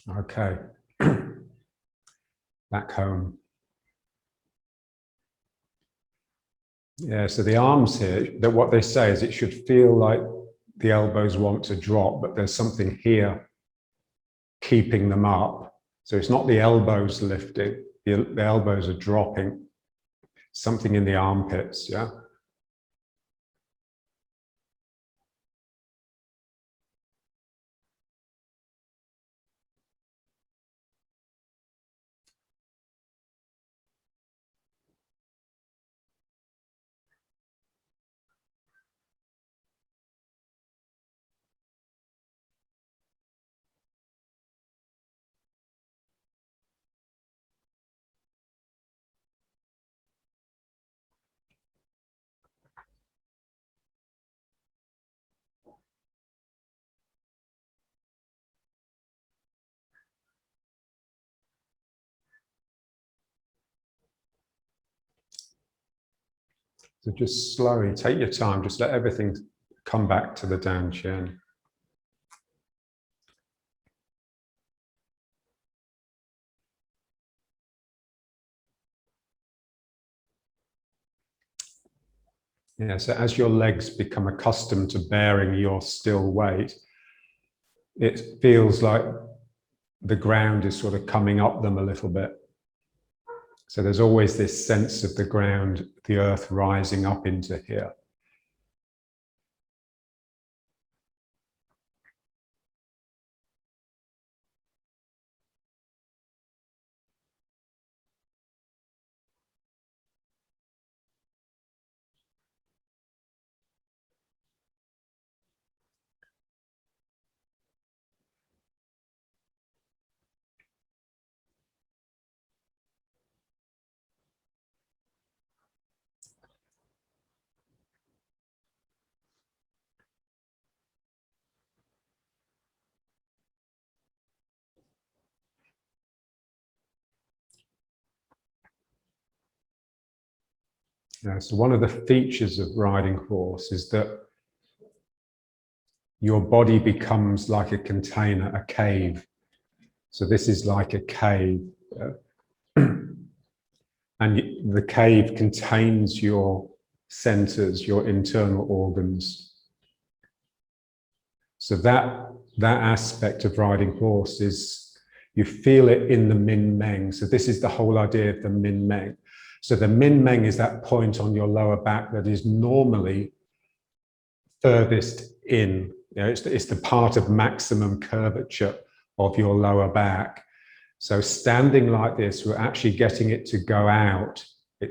Okay. Back home. Yeah, so the arms here, that what they say is it should feel like the elbows want to drop, but there's something here keeping them up. So it's not the elbows lifting, the elbows are dropping. Something in the armpits, yeah? So just slowly take your time, just let everything come back to the down chin. Yeah, so as your legs become accustomed to bearing your still weight, it feels like the ground is sort of coming up them a little bit. So there's always this sense of the ground, the earth rising up into here. Yeah, so one of the features of riding horse is that your body becomes like a container, a cave. So this is like a cave. And the cave contains your centers, your internal organs. So that aspect of riding horse is, you feel it in the Min Meng. So this is the whole idea of the Min Meng. So the Min Meng is that point on your lower back that is normally furthest in. You know, it's the part of maximum curvature of your lower back. So standing like this, we're actually getting it to go out,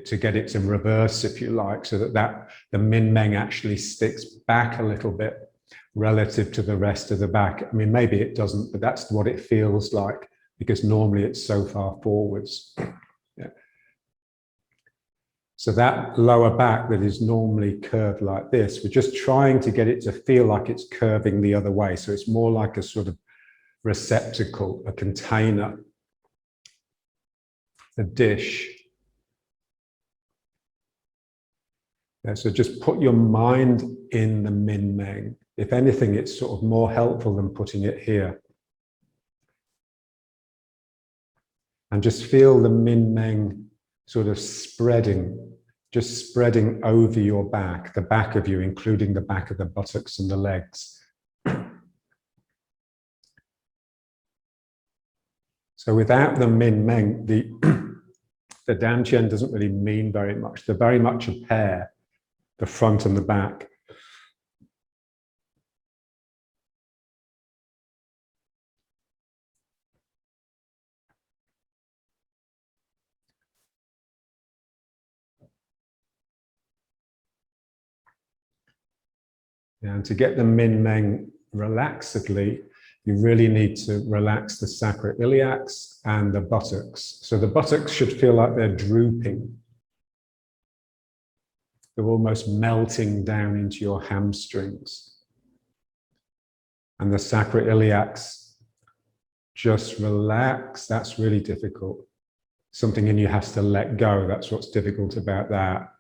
to get it to reverse, if you like, so that the Min Meng actually sticks back a little bit relative to the rest of the back. I mean, maybe it doesn't, but that's what it feels like, because normally it's so far forwards. Yeah. So that lower back that is normally curved like this, we're just trying to get it to feel like it's curving the other way. So it's more like a sort of receptacle, a container, a dish. Yeah, so just put your mind in the Min Meng. If anything, it's sort of more helpful than putting it here. And just feel the Min Meng sort of spreading, just spreading over your back, the back of you, including the back of the buttocks and the legs. So without the Min Meng, the Dantian doesn't really mean very much. They're very much a pair, the front and the back. And to get the Min Meng relaxedly, you really need to relax the sacroiliacs and the buttocks. So the buttocks should feel like they're drooping. They're almost melting down into your hamstrings. And the sacroiliacs, just relax. That's really difficult. Something in you has to let go. That's what's difficult about that.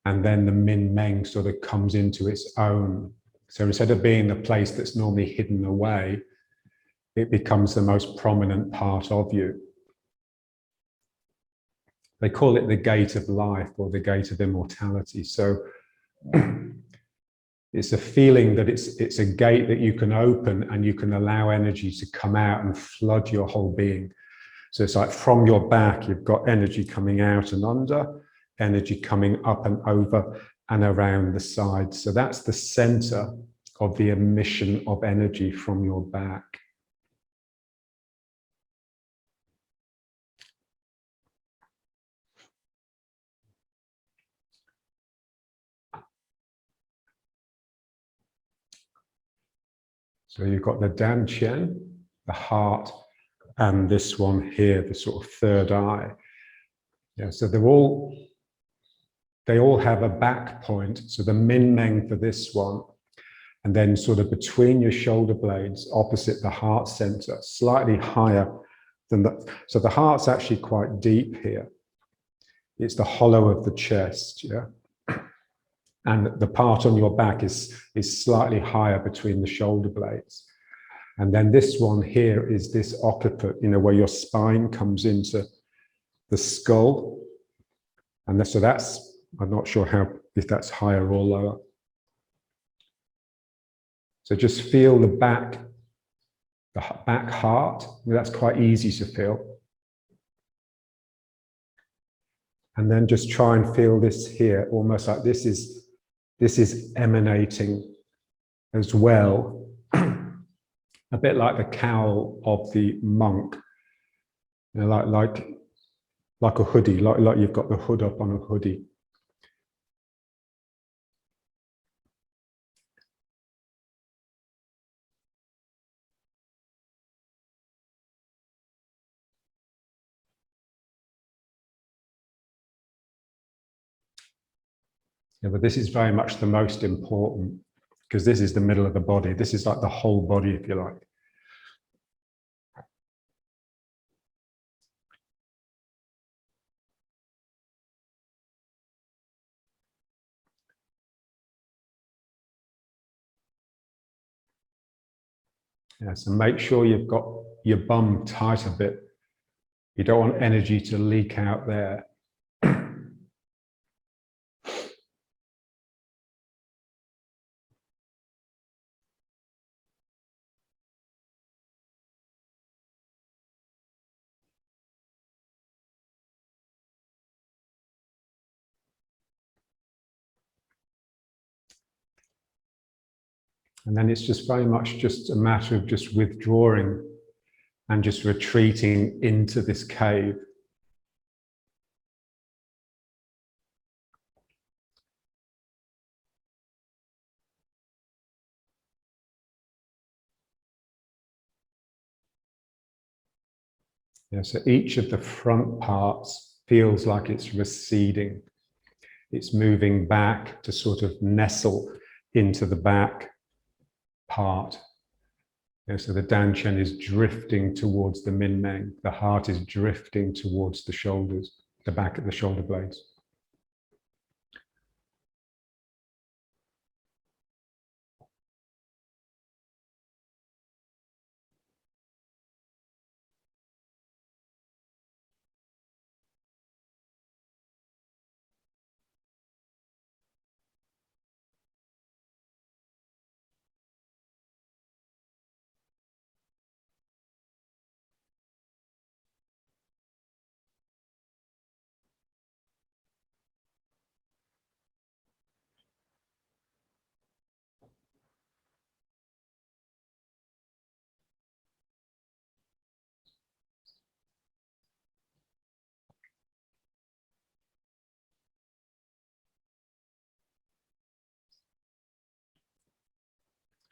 And then the Min Meng sort of comes into its own. So instead of being the place that's normally hidden away, it becomes the most prominent part of you. They call it the gate of life or the gate of immortality. So it's a feeling that it's a gate that you can open and you can allow energy to come out and flood your whole being. So it's like from your back, you've got energy coming out and under, energy coming up and over and around the sides. So that's the center of the emission of energy from your back. So you've got the dantian, the heart, and this one here, the sort of third eye. Yeah, so they all have a back point. So the min meng for this one, and then sort of between your shoulder blades, opposite the heart center, slightly higher than that. So the heart's actually quite deep here. It's the hollow of the chest, yeah. And the part on your back is slightly higher between the shoulder blades. And then this one here is this occiput, where your spine comes into the skull. And so that's, I'm not sure if that's higher or lower. So just feel the back heart. That's quite easy to feel. And then just try and feel this here, almost like this is emanating as well, a bit like the cowl of the monk, like a hoodie, like you've got the hood up on a hoodie. Yeah, but this is very much the most important, because this is the middle of the body. This is like the whole body, if you like. Yeah, so make sure you've got your bum tight a bit. You don't want energy to leak out there. And then it's just very much just a matter of just withdrawing and just retreating into this cave. Yeah, so each of the front parts feels like it's receding. It's moving back to sort of nestle into the back part. Yeah, so the dantian is drifting towards the min meng. The heart is drifting towards the shoulders, the back of the shoulder blades.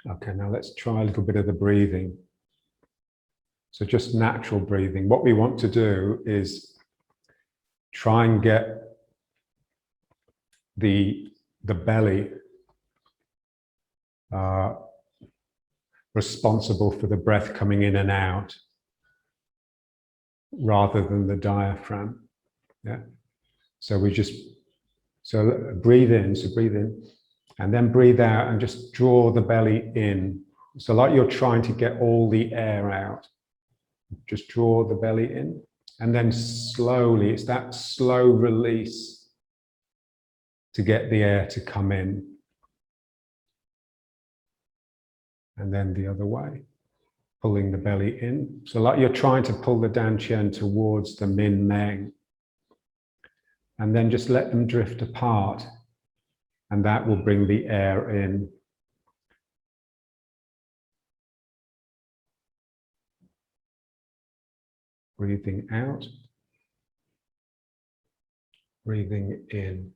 Okay, now let's try a little bit of the breathing. So just natural breathing. What we want to do is try and get the belly responsible for the breath coming in and out rather than the diaphragm. Yeah. So breathe in, and then breathe out and just draw the belly in So like you're trying to get all the air out. Just draw the belly in, and then slowly, it's that slow release to get the air to come in. And then the other way, pulling the belly in. So like you're trying to pull the dantian towards the min meng. And then just let them drift apart. And that will bring the air in. Breathing out. Breathing in.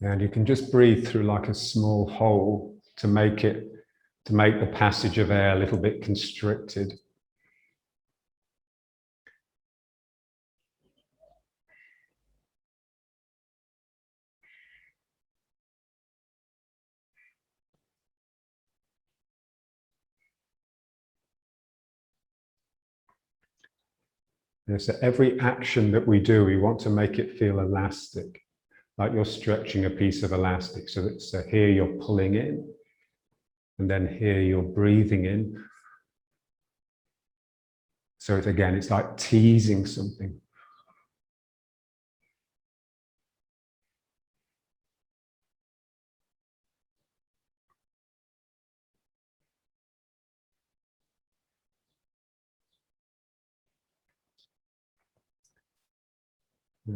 And you can just breathe through like a small hole to make the passage of air a little bit constricted. So every action that we do, we want to make it feel elastic, like you're stretching a piece of elastic. So here you're pulling in, and then here you're breathing in. So it's like teasing something.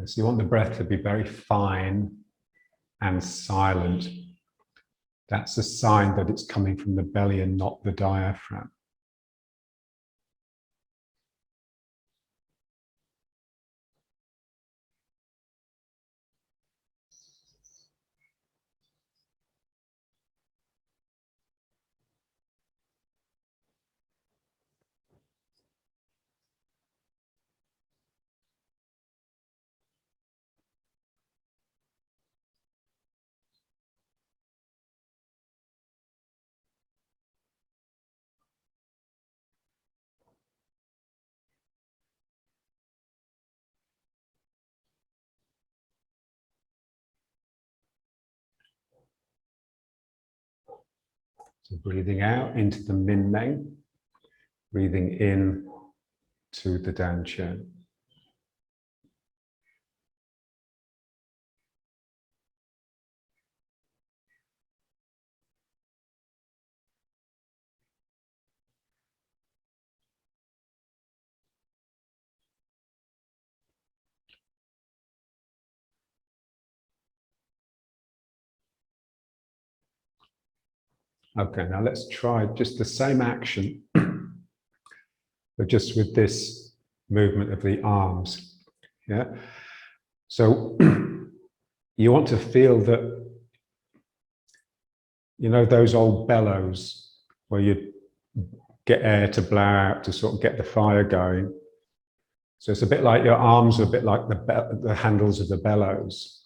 So you want the breath to be very fine and silent. That's a sign that it's coming from the belly and not the diaphragm. So breathing out into the min meng, breathing in to the dantian. Okay, now let's try just the same action, but just with this movement of the arms. Yeah. So you want to feel that, you know, those old bellows where you get air to blow out to sort of get the fire going. So it's a bit like your arms are a bit like the handles of the bellows.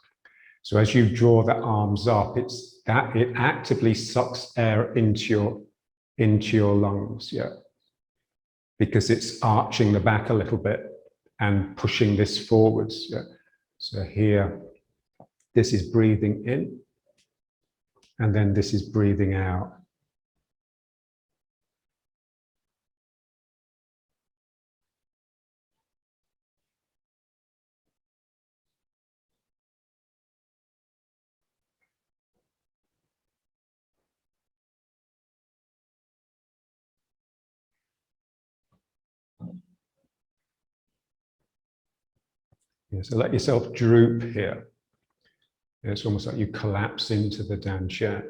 So as you draw the arms up, it's that it actively sucks air into your lungs, yeah, because it's arching the back a little bit and pushing this forwards. Yeah. So here, this is breathing in, And then this is breathing out. Yeah, so let yourself droop here. It's almost like you collapse into the dantian,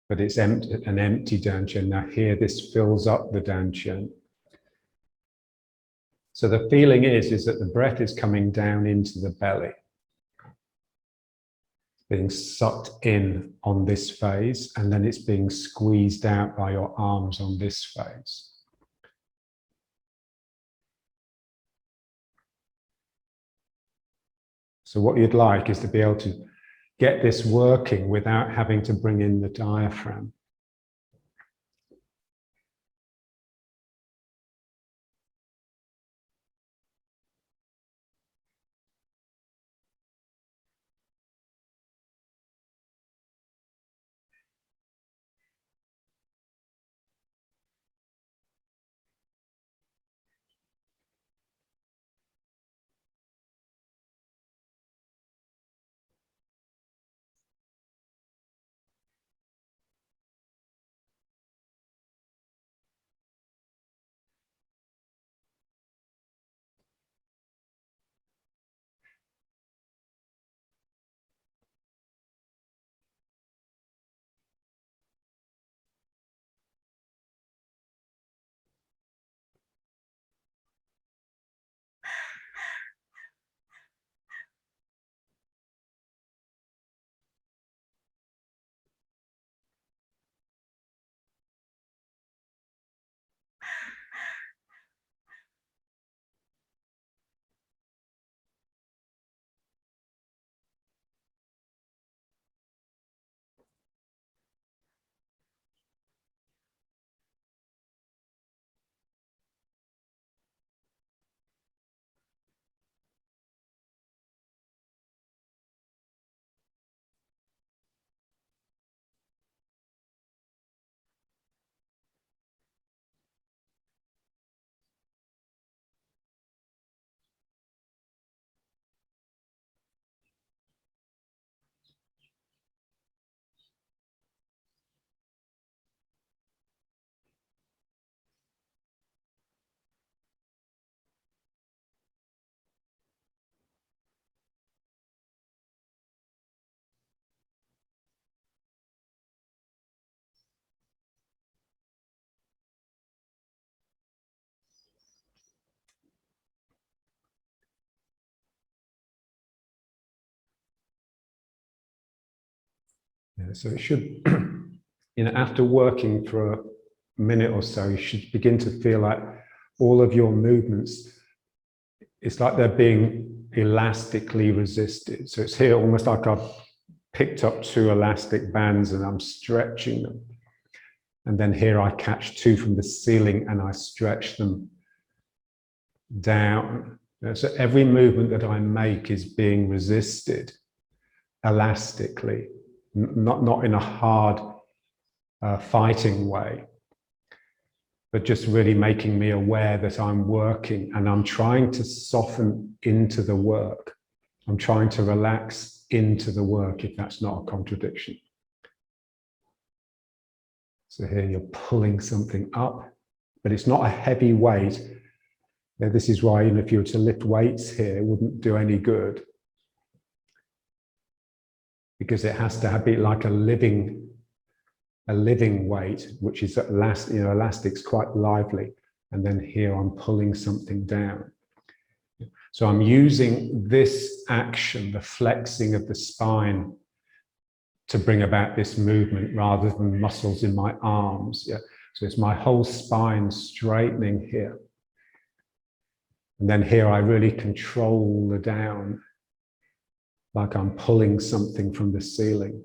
but it's empty, an empty dantian. Now here, this fills up the dantian. So the feeling is that the breath is coming down into the belly, being sucked in on this phase, and then it's being squeezed out by your arms on this phase. So what you'd like is to be able to get this working without having to bring in the diaphragm. Yeah, so it should, after working for a minute or so, you should begin to feel like all of your movements, it's like they're being elastically resisted. So it's here almost like I've picked up two elastic bands and I'm stretching them. And then here I catch two from the ceiling and I stretch them down. So every movement that I make is being resisted elastically, not in a hard fighting way, but just really making me aware that I'm working and I'm trying to soften into the work. I'm trying to relax into the work, if that's not a contradiction. So here you're pulling something up, but it's not a heavy weight. Now, this is why, if you were to lift weights here, it wouldn't do any good, because it has to be like a living weight, which is elastic's quite lively. And then here I'm pulling something down. So I'm using this action, the flexing of the spine, to bring about this movement rather than muscles in my arms. Yeah. So it's my whole spine straightening here. And then here I really control the down, like I'm pulling something from the ceiling.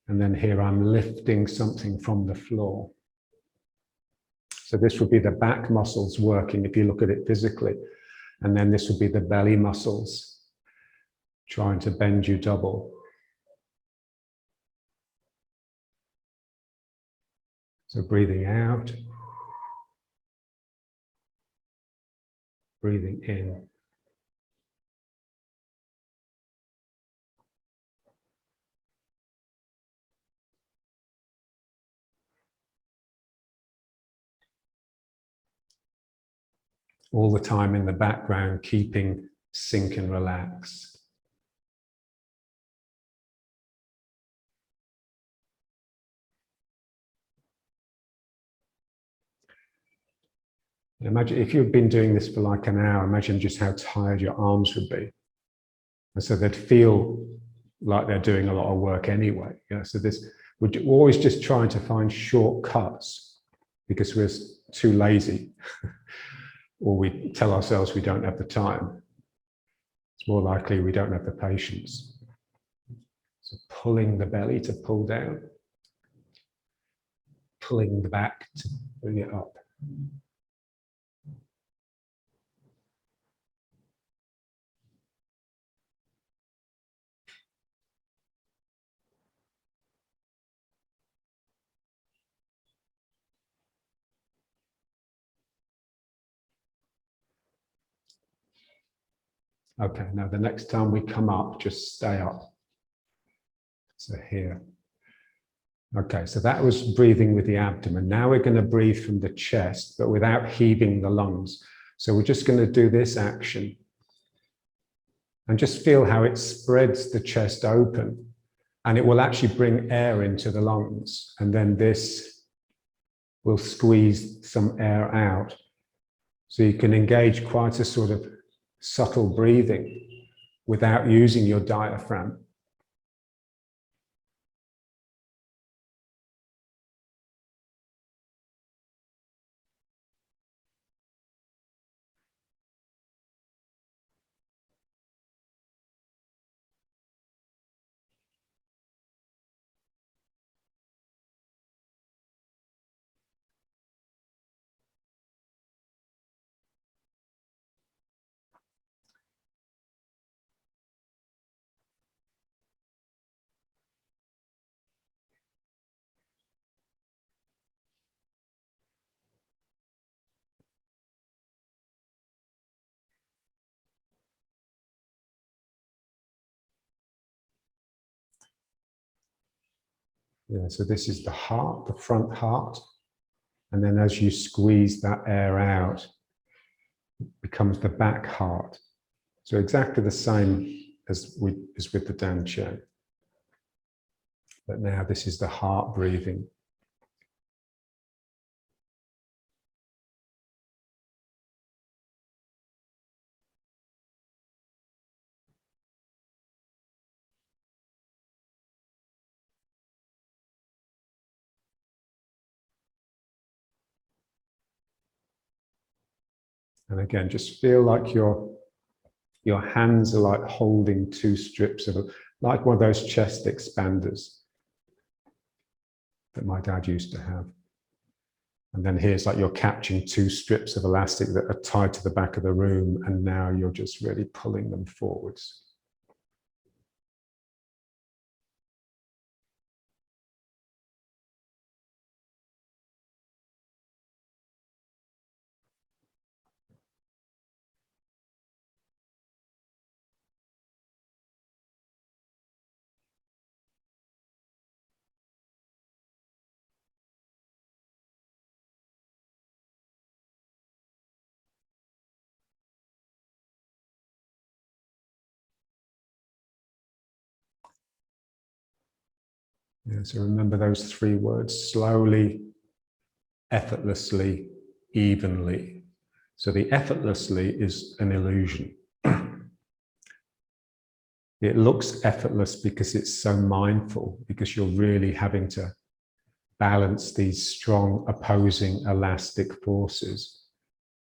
And then here I'm lifting something from the floor. So this would be the back muscles working if you look at it physically. And then this would be the belly muscles trying to bend you double. So breathing out, breathing in. All the time in the background, keeping sink and relax. Imagine if you've been doing this for like an hour, imagine just how tired your arms would be. And so they'd feel like they're doing a lot of work anyway. So we're always just trying to find shortcuts because we're too lazy or we tell ourselves we don't have the time. It's more likely we don't have the patience. So pulling the belly to pull down, pulling the back to bring it up. Okay, now the next time we come up, just stay up. So here. Okay, so that was breathing with the abdomen. Now we're going to breathe from the chest, but without heaving the lungs. So we're just going to do this action. And just feel how it spreads the chest open. And it will actually bring air into the lungs. And then this will squeeze some air out. So you can engage quite a sort of subtle breathing without using your diaphragm. Yeah, so this is the heart, the front heart. And then as you squeeze that air out, it becomes the back heart. So exactly the same as with the Dan Chen. But now this is the heart breathing. And again, just feel like your hands are like holding two strips of, like one of those chest expanders that my dad used to have. And then here's like you're catching two strips of elastic that are tied to the back of the room, and now you're just really pulling them forwards. Yeah, so remember those three words: slowly, effortlessly, evenly. So the effortlessly is an illusion. It looks effortless because it's so mindful, because you're really having to balance these strong opposing elastic forces.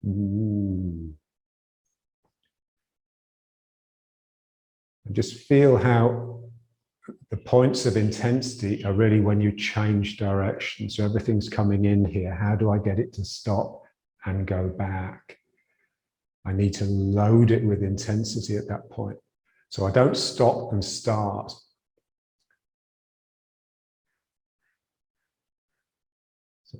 Ooh. And just feel how the points of intensity are really when you change direction. So everything's coming in here. How do I get it to stop and go back? I need to load it with intensity at that point. So I don't stop and start. So,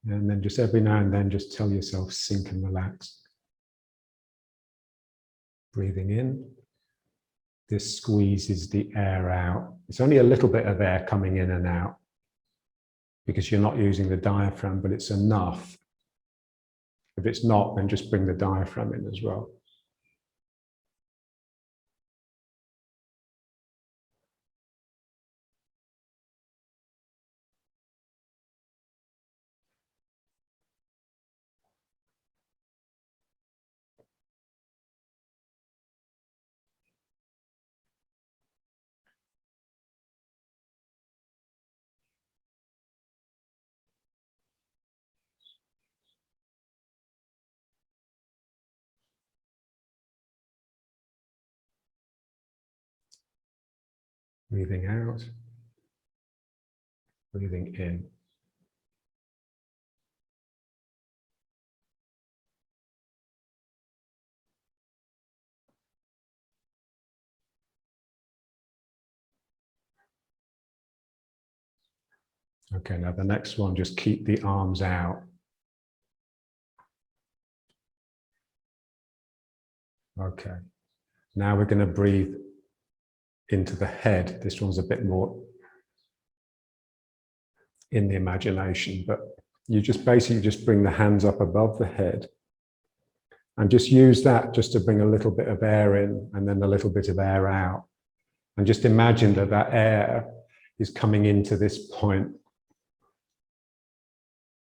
and then just every now and then, just tell yourself, sink and relax. Breathing in. This squeezes the air out. It's only a little bit of air coming in and out because you're not using the diaphragm, but it's enough. If it's not, then just bring the diaphragm in as well. Breathing out, breathing in. Okay, now the next one, just keep the arms out. Okay, now we're going to breathe into the head. This one's a bit more in the imagination, but you just basically just bring the hands up above the head and just use that just to bring a little bit of air in and then a little bit of air out. And just imagine that that air is coming into this point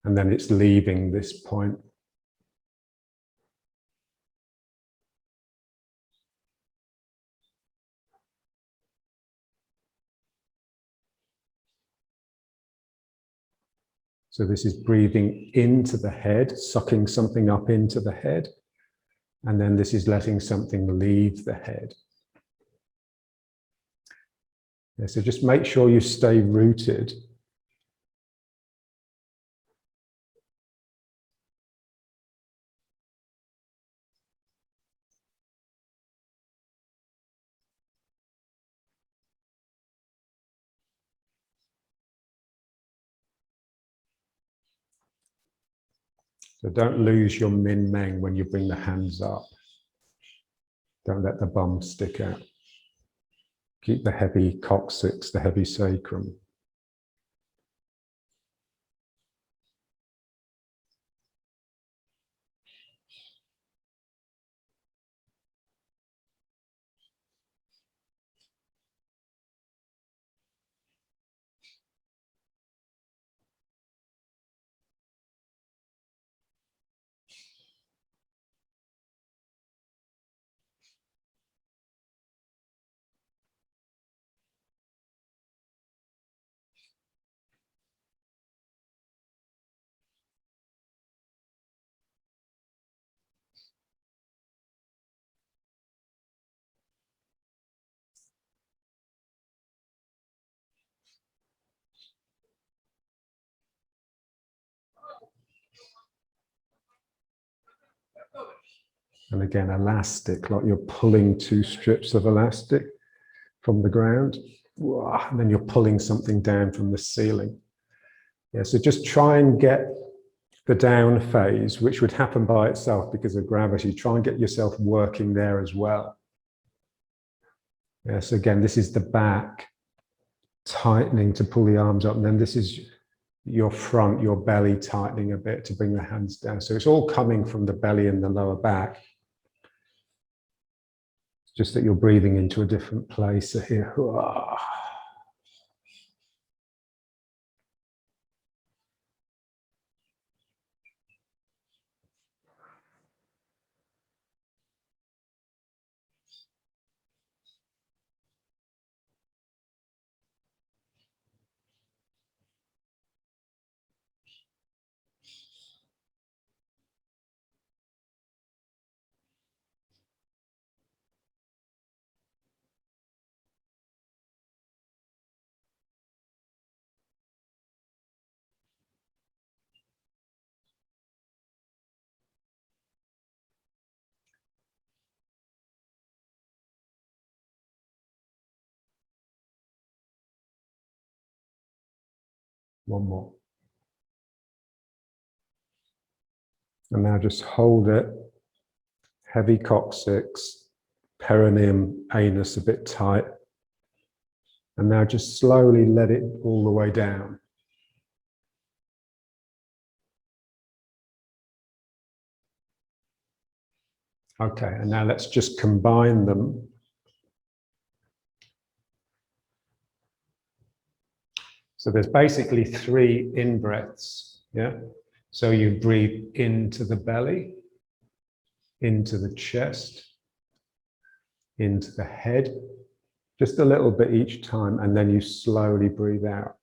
and then it's leaving this point. So this is breathing into the head, sucking something up into the head. And then this is letting something leave the head. Yeah, so just make sure you stay rooted. So don't lose your min meng when you bring the hands up. Don't let the bum stick out. Keep the heavy coccyx, the heavy sacrum. And again, elastic, like you're pulling two strips of elastic from the ground. And then you're pulling something down from the ceiling. Yeah, so just try and get the down phase, which would happen by itself because of gravity. Try and get yourself working there as well. Yeah, so again, this is the back tightening to pull the arms up. And then this is your front, your belly tightening a bit to bring the hands down. So it's all coming from the belly and the lower back. Just that you're breathing into a different place here. One more. And now just hold it. Heavy coccyx, perineum, anus a bit tight. And now just slowly let it all the way down. Okay, and now let's just combine them. So there's basically 3 in-breaths, yeah? So you breathe into the belly, into the chest, into the head, just a little bit each time, and then you slowly breathe out.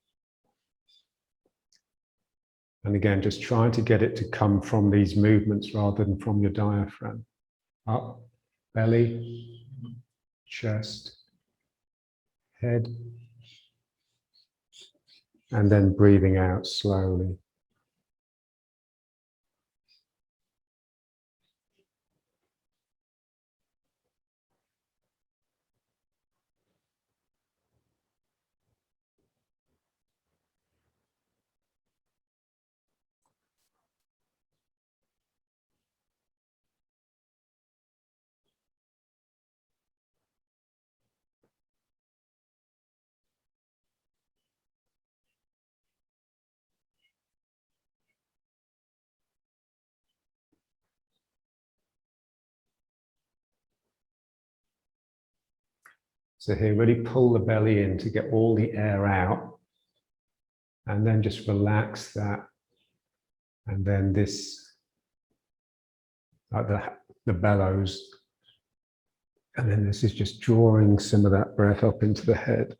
And again, just trying to get it to come from these movements rather than from your diaphragm. Up, belly, chest, head, and then breathing out slowly. So here, really pull the belly in to get all the air out, and then just relax that. And then this, like the bellows, and then this is just drawing some of that breath up into the head.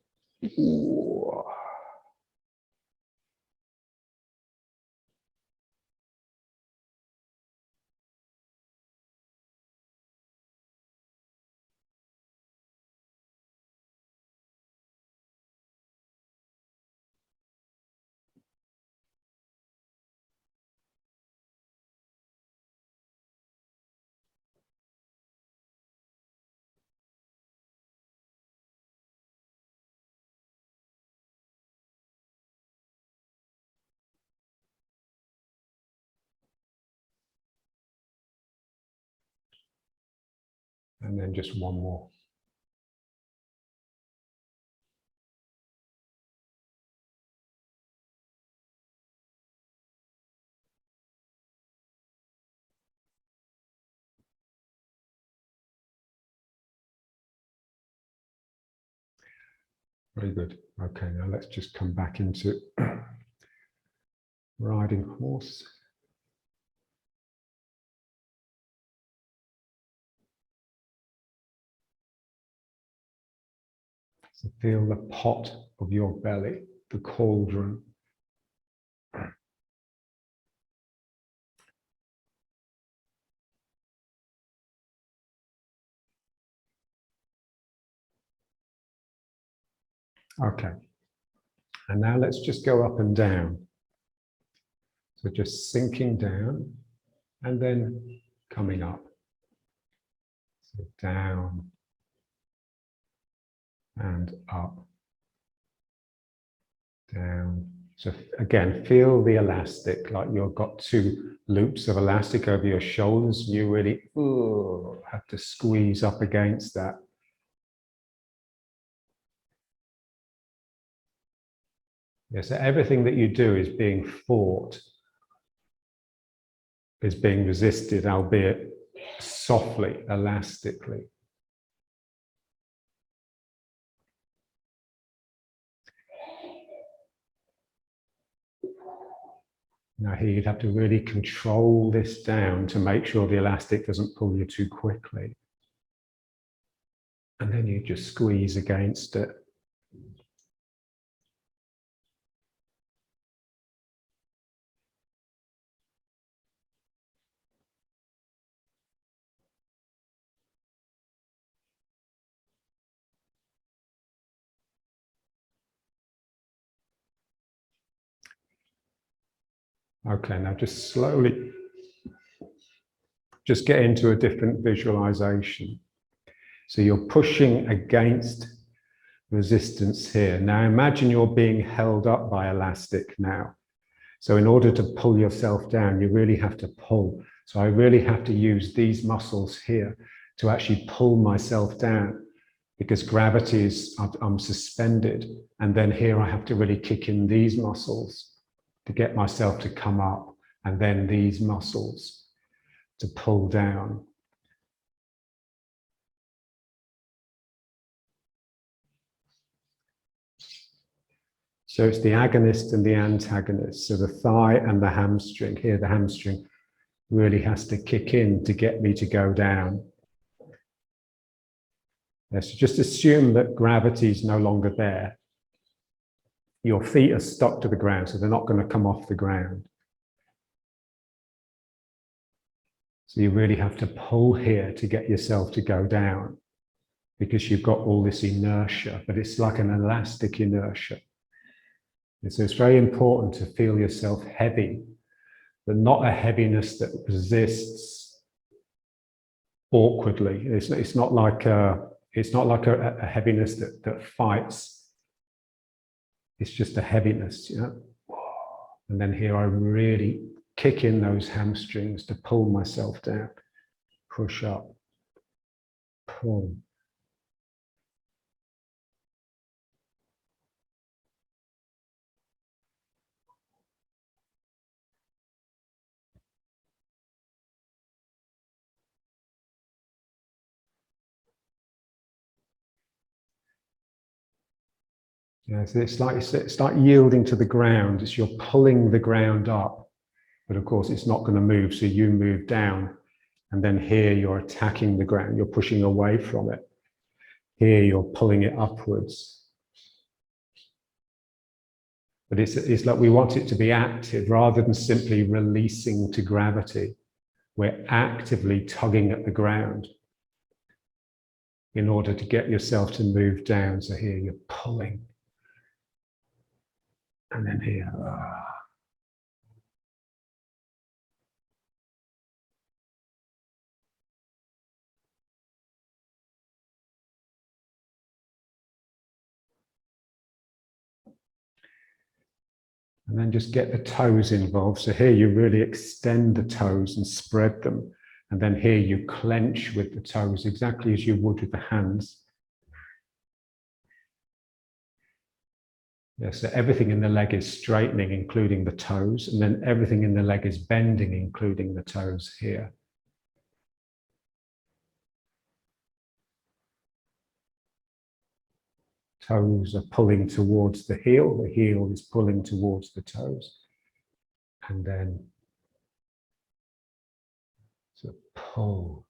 And then just one more. Very good. Okay, now let's just come back into riding horse. So feel the pot of your belly, the cauldron. Okay. And now let's just go up and down. So just sinking down and then coming up. So down and up, down. So again, feel the elastic, like you've got 2 loops of elastic over your shoulders. You really have to squeeze up against that. Yeah, so everything that you do is being fought, is being resisted, albeit softly, elastically. Now here you'd have to really control this down to make sure the elastic doesn't pull you too quickly. And then you just squeeze against it. Okay, now just slowly, just get into a different visualization. So you're pushing against resistance here. Now imagine you're being held up by elastic now. So in order to pull yourself down, you really have to pull. So I really have to use these muscles here to actually pull myself down, because gravity is, I'm suspended. And then here I have to really kick in these muscles to get myself to come up, and then these muscles to pull down. So it's the agonist and the antagonist. So the thigh and the hamstring. Here the hamstring really has to kick in to get me to go down. Yeah, so just assume that gravity is no longer there. Your feet are stuck to the ground, so they're not going to come off the ground. So you really have to pull here to get yourself to go down, because you've got all this inertia, but it's like an elastic inertia. And so it's very important to feel yourself heavy, but not a heaviness that resists awkwardly. It's not like a heaviness that fights. It's just a heaviness, you know. And then here I really kick in those hamstrings to pull myself down, push up, pull. Yeah, so it's like yielding to the ground. It's you're pulling the ground up, but of course it's not going to move. So you move down, and then here you're attacking the ground. You're pushing away from it. Here you're pulling it upwards. But it's like we want it to be active rather than simply releasing to gravity. We're actively tugging at the ground in order to get yourself to move down. So here you're pulling. And then here. And then just get the toes involved. So here you really extend the toes and spread them. And then here you clench with the toes, exactly as you would with the hands. Yeah, so everything in the leg is straightening, including the toes. And then everything in the leg is bending, including the toes here. Toes are pulling towards the heel is pulling towards the toes. And then so pull.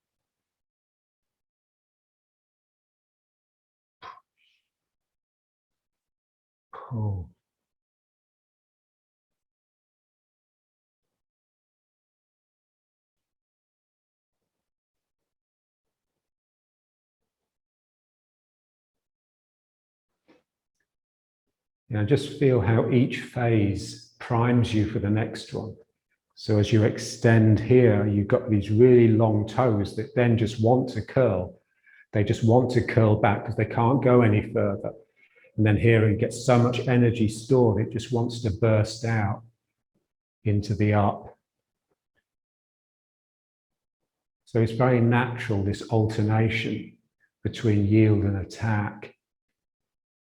Pull. You know, just feel how each phase primes you for the next one. So as you extend here, you've got these really long toes that then just want to curl. They just want to curl back because they can't go any further. And then here it gets so much energy stored, it just wants to burst out into the up. So it's very natural, this alternation between yield and attack.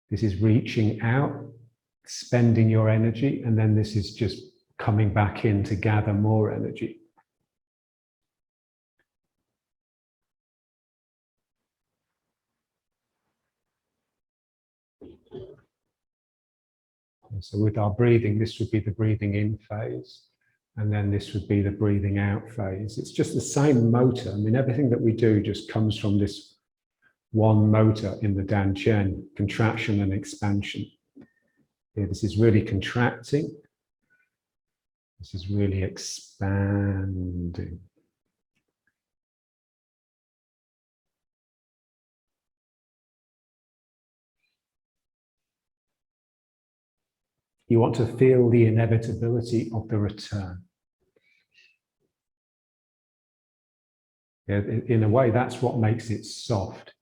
This is reaching out, spending your energy, and then this is just coming back in to gather more energy. And so with our breathing, this would be the breathing in phase, and then this would be the breathing out phase. It's just the same motor. I mean, everything that we do just comes from this one motor in the Dan Chen, contraction and expansion. Here, this is really contracting. This is really expanding. You want to feel the inevitability of the return. Yeah, in a way, that's what makes it soft.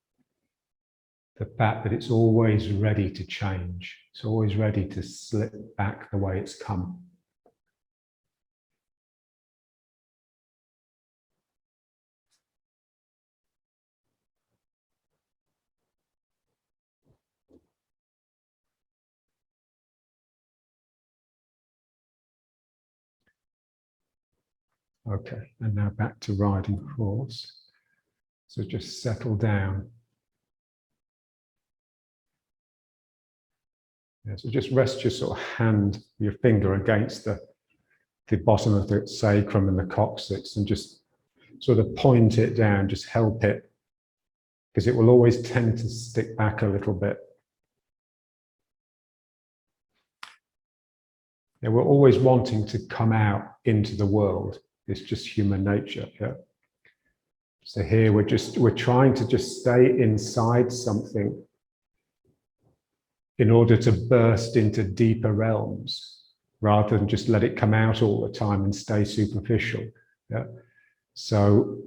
the fact that it's always ready to change. It's always ready to slip back the way it's come. Okay, and now back to riding horse. So just settle down. Yeah, so just rest your sort of hand, your finger against the bottom of the sacrum and the coccyx, and just sort of point it down, just help it, because it will always tend to stick back a little bit. Yeah, we're always wanting to come out into the world. It's just human nature. Yeah. So here we're trying to just stay inside something in order to burst into deeper realms, rather than just let it come out all the time and stay superficial. Yeah. So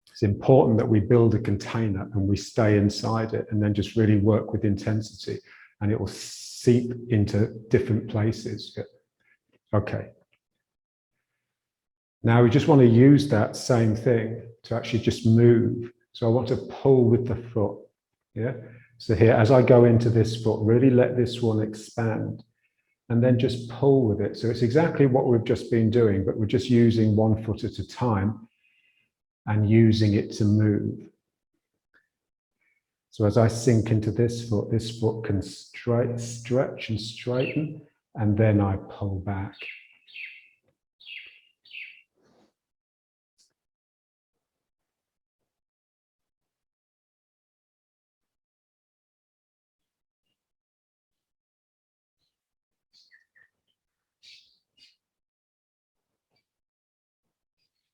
it's important that we build a container and we stay inside it, and then just really work with intensity, and it will seep into different places. Yeah. Okay. Now we just want to use that same thing to actually just move. So I want to pull with the foot. Yeah. So here, as I go into this foot, really let this one expand, and then just pull with it. So it's exactly what we've just been doing, but we're just using one foot at a time and using it to move. So as I sink into this foot can stretch and straighten, and then I pull back.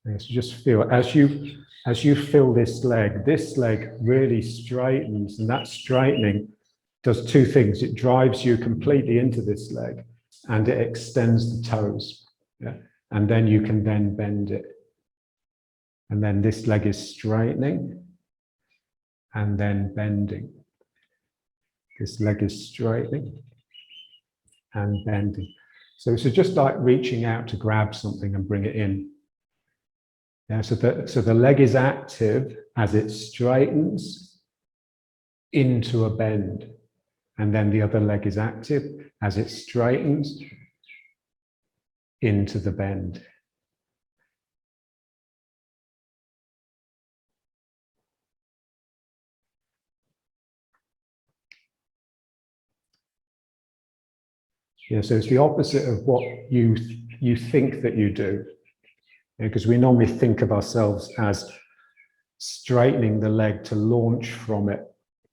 So just feel, as you feel this leg really straightens, and that straightening does two things. It drives you completely into this leg, and it extends the toes. Yeah? And then you can then bend it. And then this leg is straightening and then bending. This leg is straightening and bending. So it's just like reaching out to grab something and bring it in. Yeah, so the leg is active as it straightens into a bend, and then the other leg is active as it straightens into the bend. Yeah, so it's the opposite of what you think that you do, because we normally think of ourselves as straightening the leg to launch from it.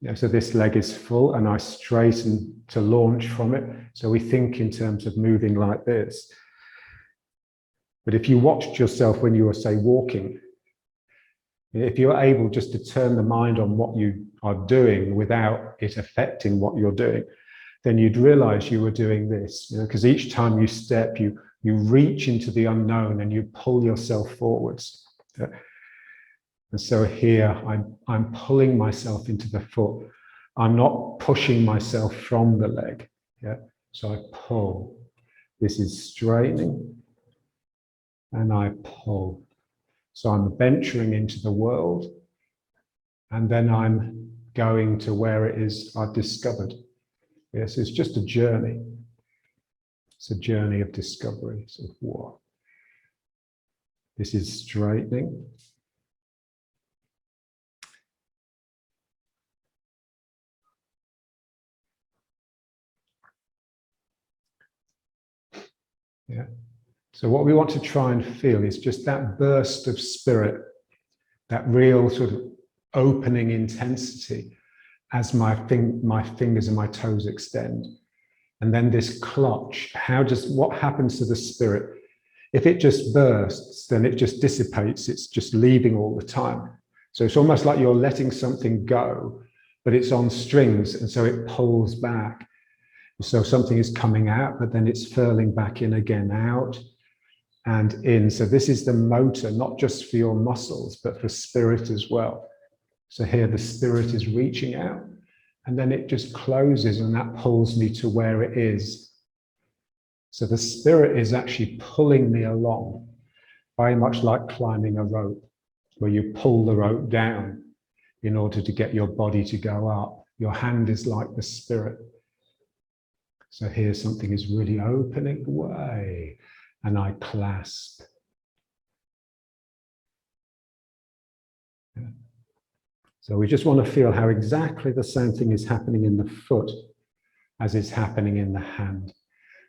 Yeah, so this leg is full and I straighten to launch from it. So we think in terms of moving like this. But if you watched yourself when you were, say, walking, if you're able just to turn the mind on what you are doing without it affecting what you're doing, then you'd realize you were doing this, because each time you step, you reach into the unknown and you pull yourself forwards. And so here I'm pulling myself into the foot. I'm not pushing myself from the leg. Yeah. So I pull. This is straightening and I pull. So I'm venturing into the world, and then I'm going to where it is I've discovered. Yes, it's just a journey. It's a journey of discovery. So what? This is straightening. Yeah. So what we want to try and feel is just that burst of spirit, that real sort of opening intensity as my fingers and my toes extend. And then this clutch, what happens to the spirit? If it just bursts, then it just dissipates. It's just leaving all the time. So it's almost like you're letting something go, but it's on strings, and so it pulls back. So something is coming out, but then it's furling back in again, out and in. So this is the motor, not just for your muscles, but for spirit as well. So here the spirit is reaching out, and then it just closes, and that pulls me to where it is. So the spirit is actually pulling me along, very much like climbing a rope, where you pull the rope down in order to get your body to go up. Your hand is like the spirit. So here something is really opening way, and I clasp. Yeah. So we just want to feel how exactly the same thing is happening in the foot as is happening in the hand.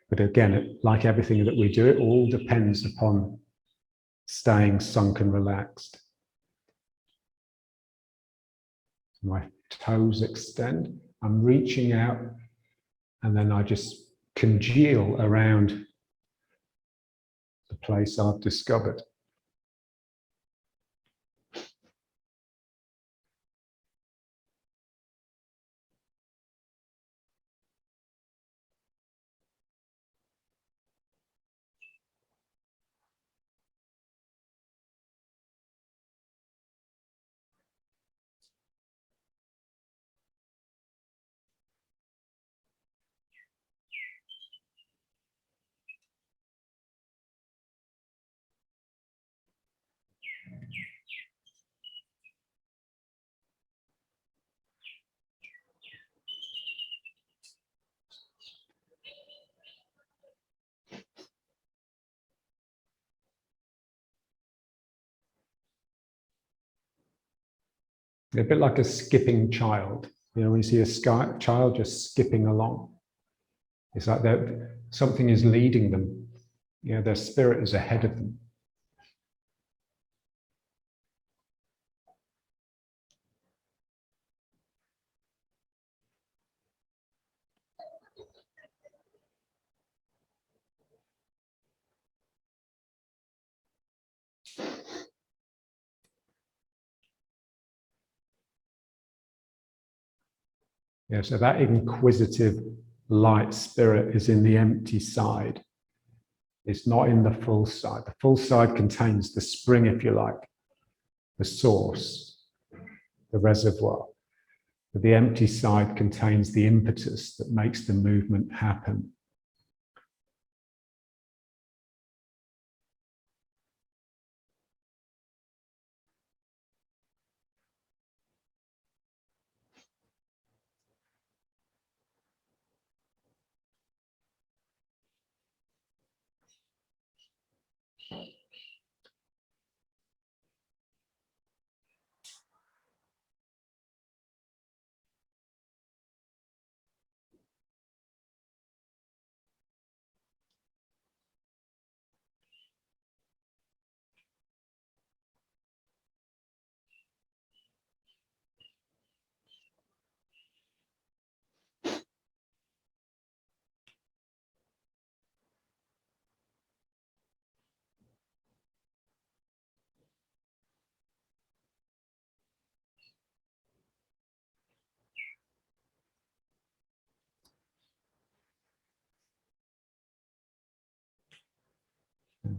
But again, like everything that we do, it all depends upon staying sunk and relaxed. My toes extend, I'm reaching out, and then I just congeal around the place I've discovered. A bit like a skipping child. You know, when you see a child just skipping along, it's like something is leading them. You know, their spirit is ahead of them. Yeah, so that inquisitive light spirit is in the empty side. It's not in the full side. The full side contains the spring, if you like, the source, the reservoir. But the empty side contains the impetus that makes the movement happen.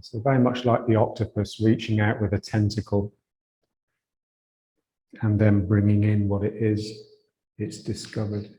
So very much like the octopus reaching out with a tentacle and then bringing in what it is it's discovered.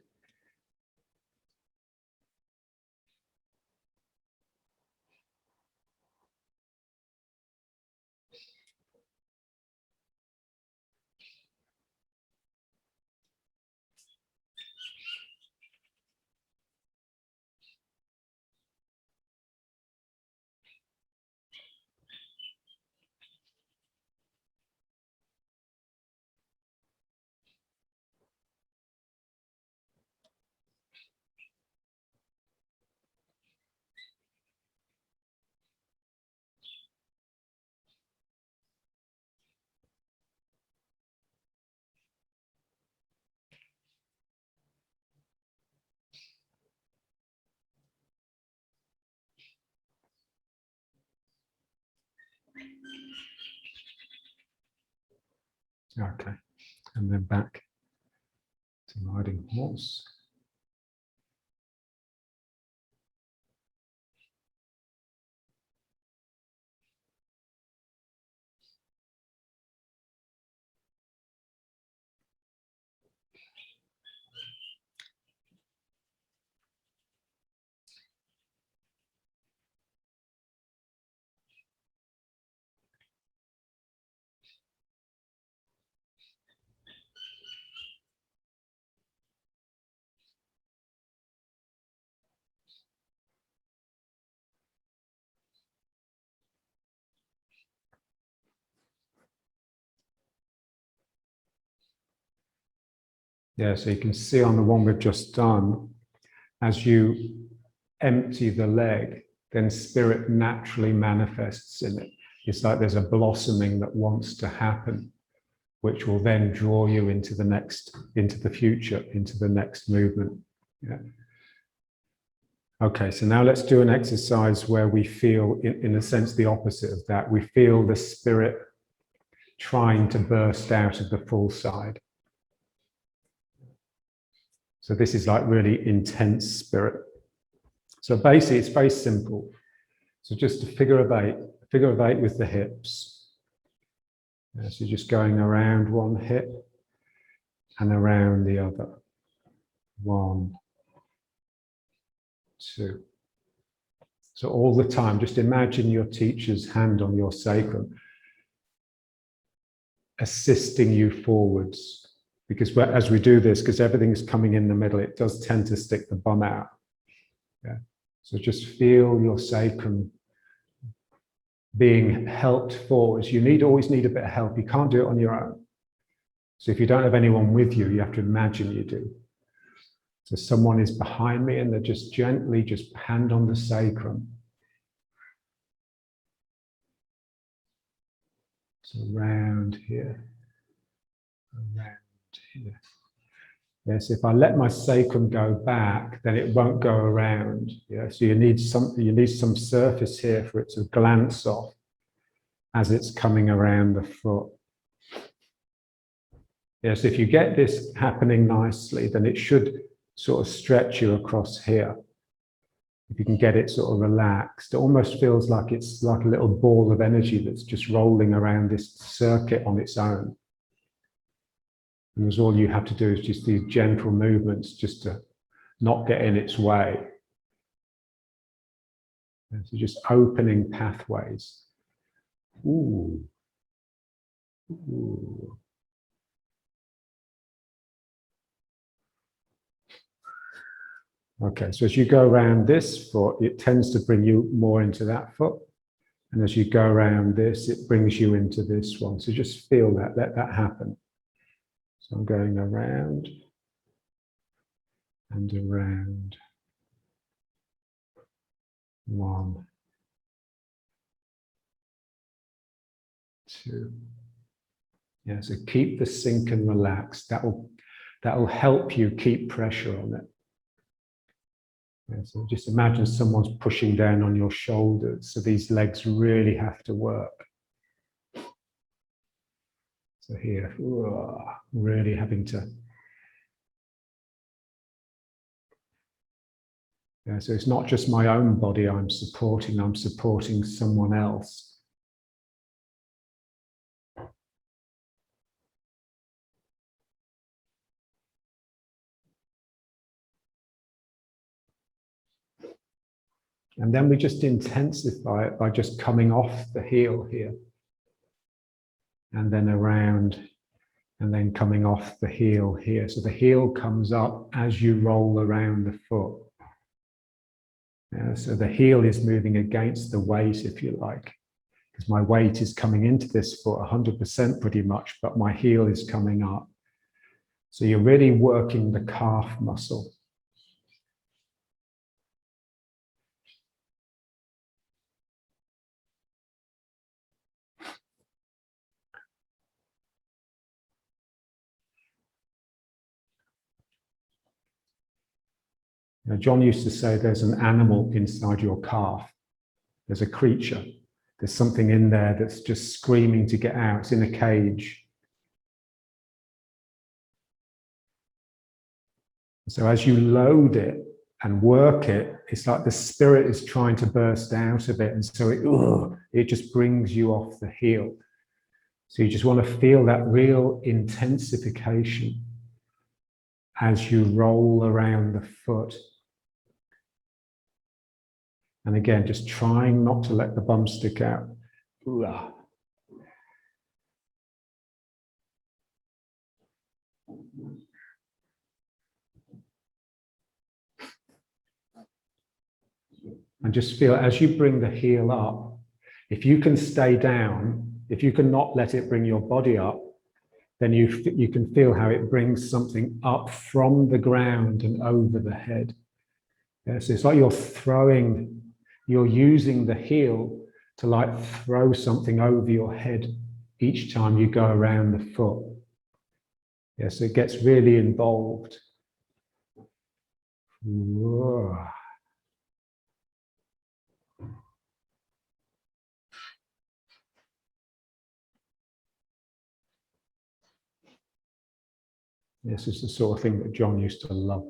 Okay, and then back to riding horse. Yeah, so you can see on the one we've just done, as you empty the leg, then spirit naturally manifests in it. It's like there's a blossoming that wants to happen, which will then draw you into the next, into the future, into the next movement. Yeah. Okay, so now let's do an exercise where we feel, in a sense, the opposite of that. We feel the spirit trying to burst out of the full side. So this is like really intense spirit. So basically, it's very simple. So just a figure of eight with the hips. So just going around one hip and around the other. 1, 2. So all the time, just imagine your teacher's hand on your sacrum, assisting you forwards. Because as we do this, because everything's coming in the middle, it does tend to stick the bum out. Yeah. So just feel your sacrum being helped forwards. You always need a bit of help. You can't do it on your own. So if you don't have anyone with you, you have to imagine you do. So someone is behind me and they're just gently, just hand on the sacrum. So around here, around here. Yes, if I let my sacrum go back, then it won't go around. Yeah, so you need some surface here for it to glance off as it's coming around the foot. Yes, if you get this happening nicely, then it should sort of stretch you across here. If you can get it sort of relaxed, it almost feels like it's like a little ball of energy that's just rolling around this circuit on its own. And that's all you have to do is just these gentle movements just to not get in its way. And so just opening pathways. Ooh. Ooh. Okay, so as you go around this foot, it tends to bring you more into that foot. And as you go around this, it brings you into this one. So just feel that, let that happen. So I'm going around and around. 1, 2. Yeah, so keep the sink and relax. That will help you keep pressure on it. Yeah, so just imagine someone's pushing down on your shoulders. So these legs really have to work. So here, really having to. Yeah, so it's not just my own body I'm supporting someone else. And then we just intensify it by just coming off the heel here. And then around, and then coming off the heel here. So the heel comes up as you roll around the foot. Yeah, so the heel is moving against the weight, if you like, because my weight is coming into this foot 100% pretty much, but my heel is coming up. So you're really working the calf muscle. Now, John used to say there's an animal inside your calf. There's a creature. There's something in there that's just screaming to get out. It's in a cage. So as you load it and work it, it's like the spirit is trying to burst out of it. And so it just brings you off the heel. So you just want to feel that real intensification as you roll around the foot. And again, just trying not to let the bum stick out. And just feel as you bring the heel up, if you can stay down, if you can not let it bring your body up, then you can feel how it brings something up from the ground and over the head. Yeah, so it's like you're using the heel to like throw something over your head each time you go around the foot. Yeah, so it gets really involved. Whoa. This is the sort of thing that John used to love.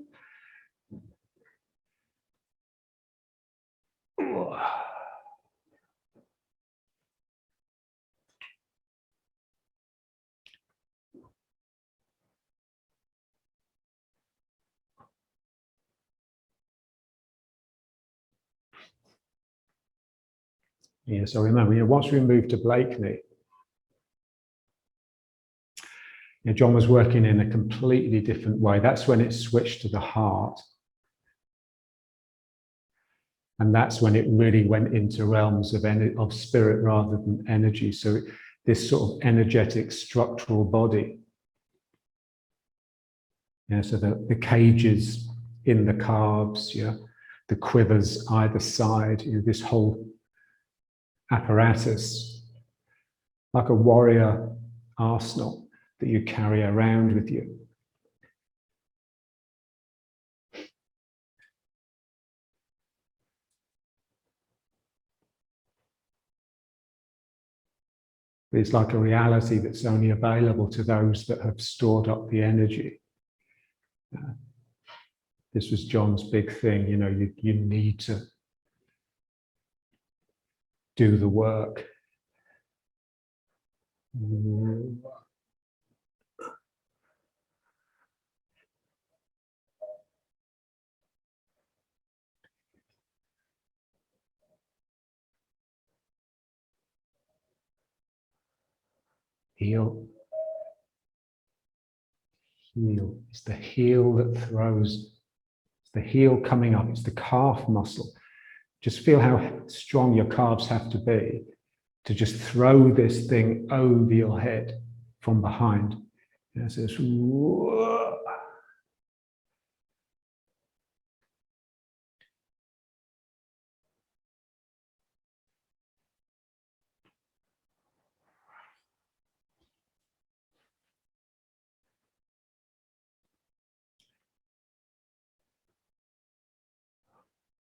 Yeah, so remember, once we moved to Blakeney, John was working in a completely different way. That's when it switched to the heart. And that's when it really went into realms of spirit rather than energy. So this sort of energetic structural body. Yeah, so the cages in the calves, yeah, the quivers either side, this whole apparatus, like a warrior arsenal that you carry around with you. It's like a reality that's only available to those that have stored up the energy. This was John's big thing, you need to do the work. Heel. Heel. It's the heel that throws. It's the heel coming up. It's the calf muscle. Just feel how strong your calves have to be to just throw this thing over your head from behind. So it's, whoa.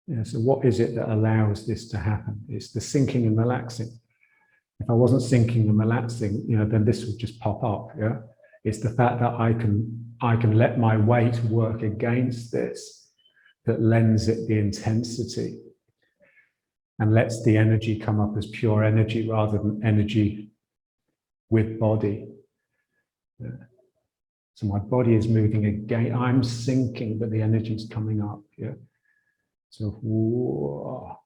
Yeah, so what is it that allows this to happen? It's the sinking and relaxing. If I wasn't sinking and relaxing, then this would just pop up. Yeah, it's the fact that I can let my weight work against this that lends it the intensity and lets the energy come up as pure energy rather than energy with body. Yeah. So my body is moving again. I'm sinking, but the energy is coming up. Yeah. So, whoa.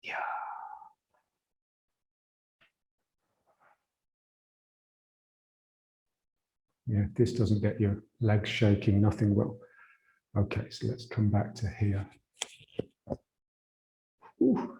Yeah. Yeah, if this doesn't get your legs shaking, nothing will. Okay, so let's come back to here. Ooh.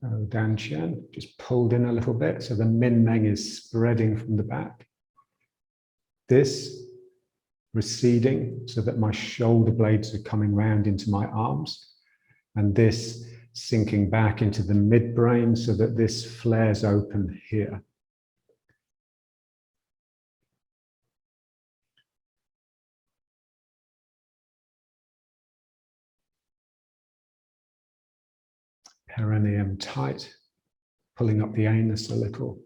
So Danshan, just pulled in a little bit. So the Min Meng is spreading from the back. This receding so that my shoulder blades are coming round into my arms. And this sinking back into the midbrain so that this flares open here. Perineum tight, pulling up the anus a little.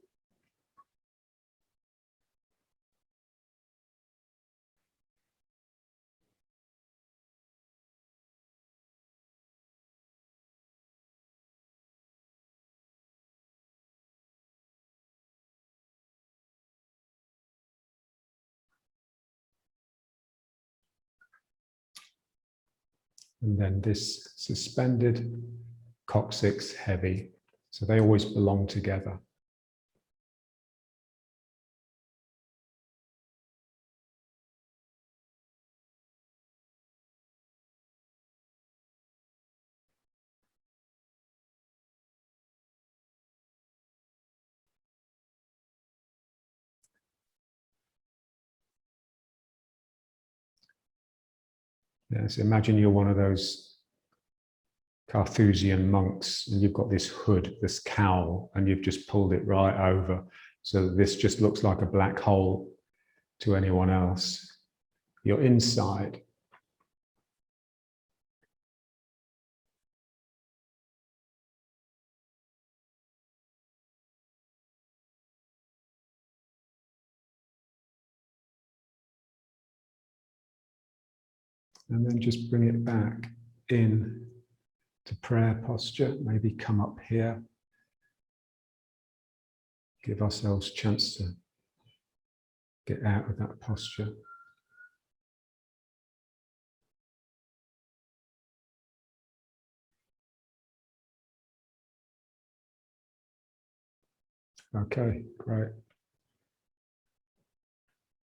And then this suspended, coccyx heavy. So they always belong together. Yeah, so imagine you're one of those Carthusian monks and you've got this hood, this cowl, and you've just pulled it right over. So this just looks like a black hole to anyone else. You're inside. And then just bring it back in to prayer posture. Maybe come up here. Give ourselves a chance to get out of that posture. Okay, great.